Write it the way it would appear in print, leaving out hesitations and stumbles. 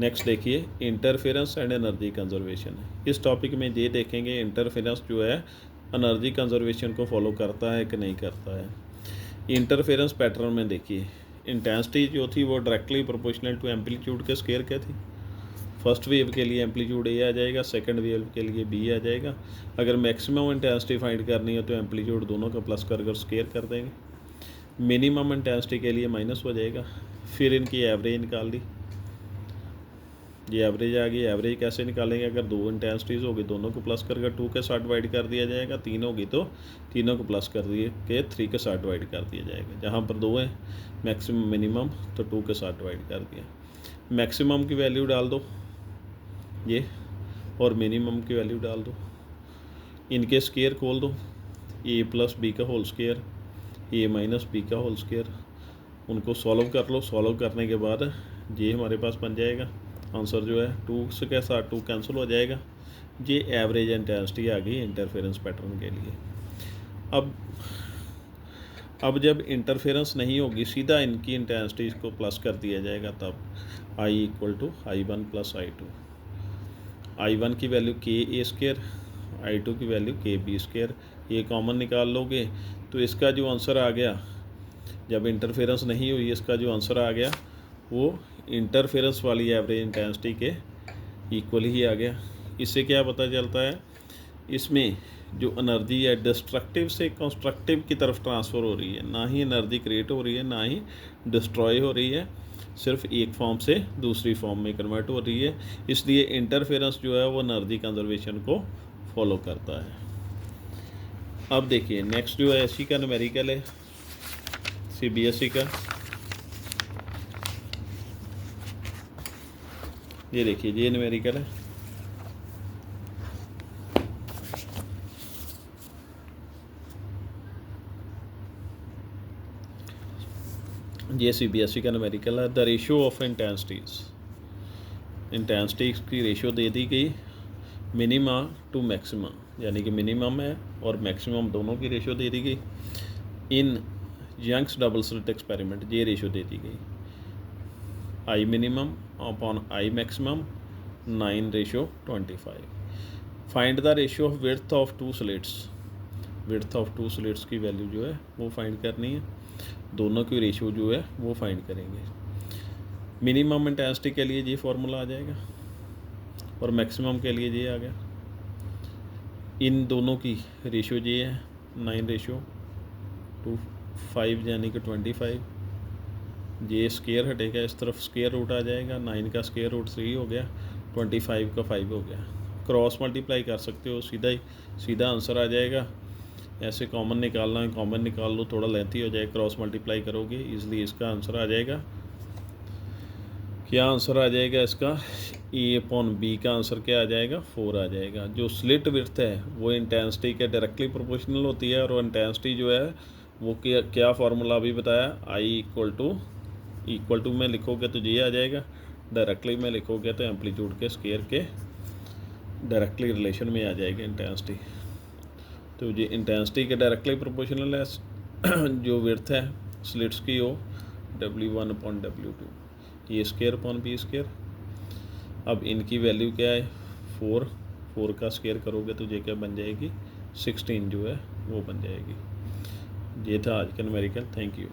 Next देखिए interference and energy conservation. इस topic में ये देखेंगे इंटरफेरेंस जो है एनर्जी कंजर्वेशन को फॉलो करता है कि नहीं करता है। इंटरफेरेंस पैटर्न में देखिए इंटेंसिटी जो थी वो डायरेक्टली प्रोपोर्शनल टू एम्पलीट्यूड के स्केयर के थी। फर्स्ट वेव के लिए एम्पलीट्यूड ए आ जाएगा, सेकंड वेव के लिए बी आ जाएगा। अगर मैक्सिमम इंटेंसिटी फाइंड करनी है तो एम्पलीट्यूड दोनों का प्लस कर स्केयर कर देंगे। मिनिमम इंटेंसिटी के लिए माइनस हो जाएगा। फिर इनकी एवरेज निकाल दी, ये एवरेज आ गई। एवरेज कैसे निकालेंगे? अगर दो इंटेंसिटीज़ होगी दोनों को प्लस करके 2 के साथ डिवाइड कर दिया जाएगा, 3 होगी तो तीनों को प्लस कर दिए के 3 के साथ डिवाइड कर दिया जाएगा। जहाँ पर 2 है मैक्सिमम मिनिमम तो 2 के साथ डिवाइड कर दिया। मैक्सिमम की वैल्यू डाल दो ये और मिनिमम की वैल्यू डाल दो। इनके स्केयर खोल दो, ए प्लस बी का होल स्केयर, ए माइनस बी का होल स्केयर। उनको सॉल्व कर लो। सॉल्व करने के बाद ये हमारे पास बन जाएगा आंसर जो है 2 के साथ 2 कैंसिल हो जाएगा। ये एवरेज इंटेंसिटी आ गई इंटरफेरेंस पैटर्न के लिए। अब जब इंटरफेरेंस नहीं होगी सीधा इनकी इंटेंसिटी को प्लस कर दिया जाएगा, तब I equal to I1 plus I2। I1 की वैल्यू के ए स्केयर, I2 की वैल्यू के बी स्केयर। ये कॉमन निकाल लोगे तो इसका जो आंसर आ गया जब इंटरफेरेंस नहीं हुई, इसका जो आंसर आ गया वो इंटरफेरेंस वाली एवरेज इंटेंसिटी के इक्वल ही आ गया। इससे क्या पता चलता है, इसमें जो एनर्जी है डिस्ट्रक्टिव से कंस्ट्रक्टिव की तरफ ट्रांसफ़र हो रही है, ना ही एनर्जी क्रिएट हो रही है ना ही डिस्ट्रॉय हो रही है, सिर्फ एक फॉर्म से दूसरी फॉर्म में कन्वर्ट हो रही है। इसलिए इंटरफेरेंस जो है वो एनर्जी कंजर्वेशन को फॉलो करता है। अब देखिए नेक्स्ट जो है एससी का न्यूमेरिकल है, सीबीएसई का। ये देखिए ये न्यूमेरिकल है। ये सीबीएसई का न्यूमेरिकल है। The ratio of intensities, intensity की रेशियो दे दी गई मिनिमा टू मैक्सिमा, यानी कि मिनिमम है और मैक्सिमम दोनों की रेशियो दे दी गई। In Young's double slit experiment ये रेशियो दे दी गई I minimum upon I maximum 9:25। Find the ratio of width of 2 slits. Width of 2 slits की वैल्यू जो है वो फाइंड करनी है, दोनों की रेशियो जो है वो फाइंड करेंगे। मिनिमम इंटेंसिटी के लिए ये फार्मूला आ जाएगा और मैक्सिमम के लिए ये आ गया। इन दोनों की रेशियो ये है 9:25 यानी कि 25। ये स्केयर हटेगा, इस तरफ स्केयर रूट आ जाएगा। 9 का स्केयर रूट 3 हो गया, 25 का 5 हो गया। क्रॉस मल्टीप्लाई कर सकते हो, सीधा आंसर आ जाएगा। ऐसे कॉमन निकालना है, कॉमन निकाल लो, थोड़ा लेंथी हो जाए। क्रॉस मल्टीप्लाई करोगे इसलिए इसका आंसर आ जाएगा, क्या आंसर आ जाएगा इसका? ए अपॉन बी का आंसर क्या आ जाएगा? 4 आ जाएगा। जो स्लिट विड्थ है वो इंटेंसिटी के डायरेक्टली प्रोपोर्शनल होती है, और इंटेंसिटी जो है वो क्या फार्मूला अभी बताया, आई इक्वल टू में लिखोगे तो ये आ जाएगा, डायरेक्टली में लिखोगे तो एम्पलीट्यूड के स्केयर के डायरेक्टली रिलेशन में आ जाएगी इंटेंसिटी। तो ये इंटेंसिटी के डायरेक्टली प्रोपोर्शनल है जो विड्थ है स्लिट्स की वो W1 अपॉन W2, ये स्केयर अपॉन बी स्केयर। अब इनकी वैल्यू क्या है? 4 का स्केयर करोगे तो ये क्या बन जाएगी? 16 जो है वो बन जाएगी। ये था आज का न्यूमेरिकल। Thank you.